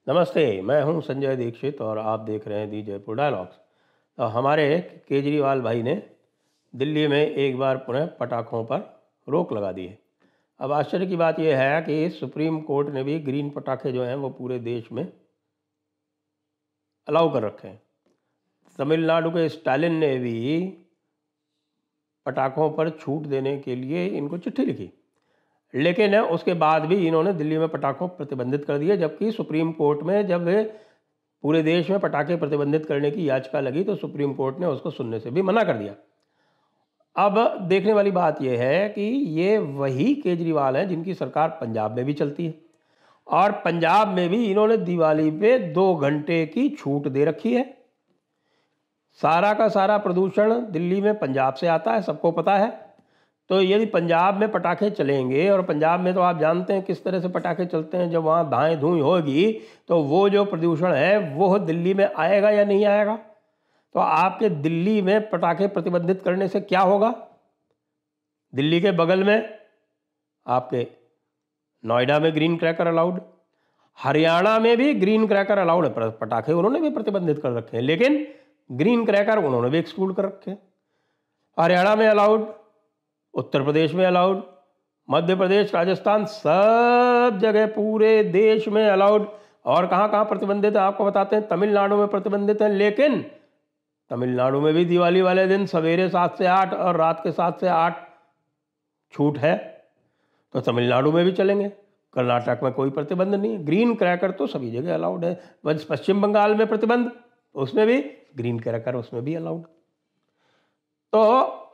नमस्ते, मैं हूं संजय दीक्षित और आप देख रहे हैं दी जयपुर डायलॉग्स। तो हमारे केजरीवाल भाई ने दिल्ली में एक बार पुनः पटाखों पर रोक लगा दी है। अब आश्चर्य की बात यह है कि सुप्रीम कोर्ट ने भी ग्रीन पटाखे जो हैं वो पूरे देश में अलाउ कर रखे हैं। तमिलनाडु के स्टालिन ने भी पटाखों पर छूट देने के लिए इनको चिट्ठी लिखी, लेकिन उसके बाद भी इन्होंने दिल्ली में पटाखों प्रतिबंधित कर दिए। जबकि सुप्रीम कोर्ट में जब पूरे देश में पटाखे प्रतिबंधित करने की याचिका लगी तो सुप्रीम कोर्ट ने उसको सुनने से भी मना कर दिया। अब देखने वाली बात यह है कि ये वही केजरीवाल हैं जिनकी सरकार पंजाब में भी चलती है, और पंजाब में भी इन्होंने दिवाली पे 2 घंटे की छूट दे रखी है। सारा का सारा प्रदूषण दिल्ली में पंजाब से आता है, सबको पता है। तो यदि पंजाब में पटाखे चलेंगे, और पंजाब में तो आप जानते हैं किस तरह से पटाखे चलते हैं, जब वहाँ धाएँ धूँ होगी तो वो जो प्रदूषण है वो दिल्ली में आएगा या नहीं आएगा। तो आपके दिल्ली में पटाखे प्रतिबंधित करने से क्या होगा? दिल्ली के बगल में आपके नोएडा में ग्रीन क्रैकर अलाउड, हरियाणा में भी ग्रीन क्रैकर अलाउड है। पटाखे उन्होंने भी प्रतिबंधित कर रखे हैं, लेकिन ग्रीन क्रैकर उन्होंने भी एक्सक्लूड कर रखे हैं। हरियाणा में अलाउड, उत्तर प्रदेश में अलाउड, मध्य प्रदेश, राजस्थान, सब जगह पूरे देश में अलाउड। और कहाँ कहाँ प्रतिबंधित है आपको बताते हैं। तमिलनाडु में प्रतिबंधित है, लेकिन तमिलनाडु में भी दिवाली वाले दिन सवेरे 7 से 8 और रात के 7 से 8 छूट है, तो तमिलनाडु में भी चलेंगे। कर्नाटक में कोई प्रतिबंध नहीं है। ग्रीन क्रैकर तो सभी जगह अलाउड है। बस पश्चिम बंगाल में प्रतिबंध, उसमें भी ग्रीन क्रैकर उसमें भी अलाउड। तो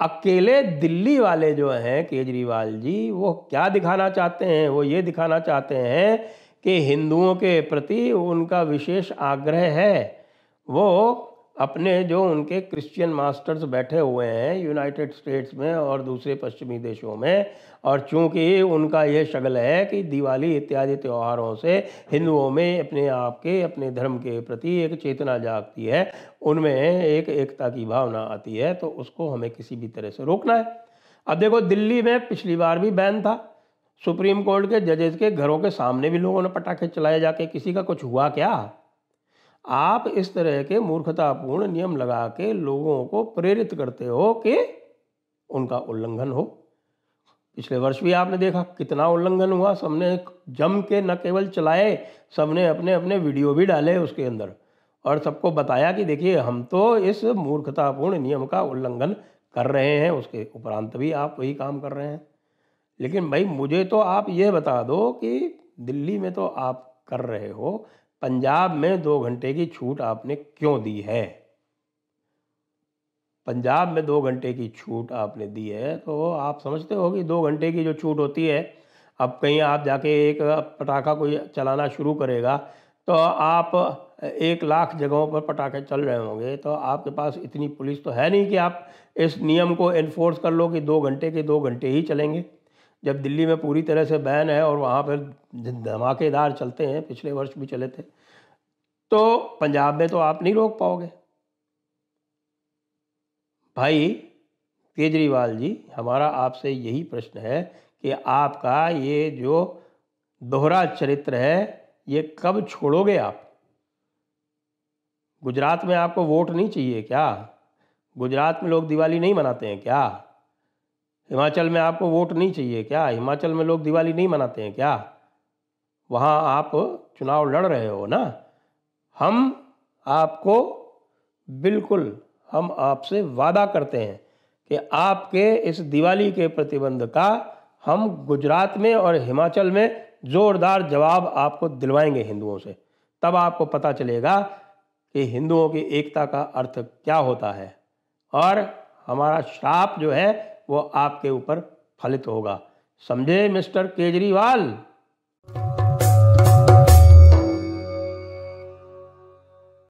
अकेले दिल्ली वाले जो हैं केजरीवाल जी, वो क्या दिखाना चाहते हैं? वो ये दिखाना चाहते हैं कि हिंदुओं के प्रति उनका विशेष आग्रह है। वो अपने जो उनके क्रिश्चियन मास्टर्स बैठे हुए हैं यूनाइटेड स्टेट्स में और दूसरे पश्चिमी देशों में, और चूंकि उनका ये शगल है कि दिवाली इत्यादि त्योहारों से हिंदुओं में अपने आप के, अपने धर्म के प्रति एक चेतना जागती है, उनमें एक एकता की भावना आती है, तो उसको हमें किसी भी तरह से रोकना है। अब देखो, दिल्ली में पिछली बार भी बैन था। सुप्रीम कोर्ट के जजेस के घरों के सामने भी लोगों ने पटाखे चलाए जाके, किसी का कुछ हुआ क्या? आप इस तरह के मूर्खतापूर्ण नियम लगा के लोगों को प्रेरित करते हो कि उनका उल्लंघन हो। पिछले वर्ष भी आपने देखा कितना उल्लंघन हुआ। सबने जम के न केवल चलाए, सबने अपने अपने वीडियो भी डाले उसके अंदर, और सबको बताया कि देखिए हम तो इस मूर्खतापूर्ण नियम का उल्लंघन कर रहे हैं। उसके उपरांत भी आप वही काम कर रहे हैं। लेकिन भाई, मुझे तो आप ये बता दो कि दिल्ली में तो आप कर रहे हो, पंजाब में 2 घंटे की छूट आपने क्यों दी है? पंजाब में 2 घंटे की छूट आपने दी है, तो आप समझते हो कि 2 घंटे की जो छूट होती है, अब कहीं आप जाके एक पटाखा कोई चलाना शुरू करेगा तो आप 1 लाख जगहों पर पटाखे चल रहे होंगे, तो आपके पास इतनी पुलिस तो है नहीं कि आप इस नियम को एनफोर्स कर लो कि 2 घंटे के 2 घंटे ही चलेंगे। जब दिल्ली में पूरी तरह से बैन है और वहाँ पर धमाकेदार चलते हैं, पिछले वर्ष भी चले थे, तो पंजाब में तो आप नहीं रोक पाओगे। भाई केजरीवाल जी, हमारा आपसे यही प्रश्न है कि आपका ये जो दोहरा चरित्र है, ये कब छोड़ोगे आप? गुजरात में आपको वोट नहीं चाहिए क्या? गुजरात में लोग दिवाली नहीं मनाते हैं क्या? हिमाचल में आपको वोट नहीं चाहिए क्या? हिमाचल में लोग दिवाली नहीं मनाते हैं क्या? वहाँ आप चुनाव लड़ रहे हो ना। हम आपको बिल्कुल, हम आपसे वादा करते हैं कि आपके इस दिवाली के प्रतिबंध का हम गुजरात में और हिमाचल में ज़ोरदार जवाब आपको दिलवाएंगे हिंदुओं से। तब आपको पता चलेगा कि हिंदुओं की एकता का अर्थ क्या होता है, और हमारा श्राप जो है वो आपके ऊपर फलित होगा। समझे मिस्टर केजरीवाल?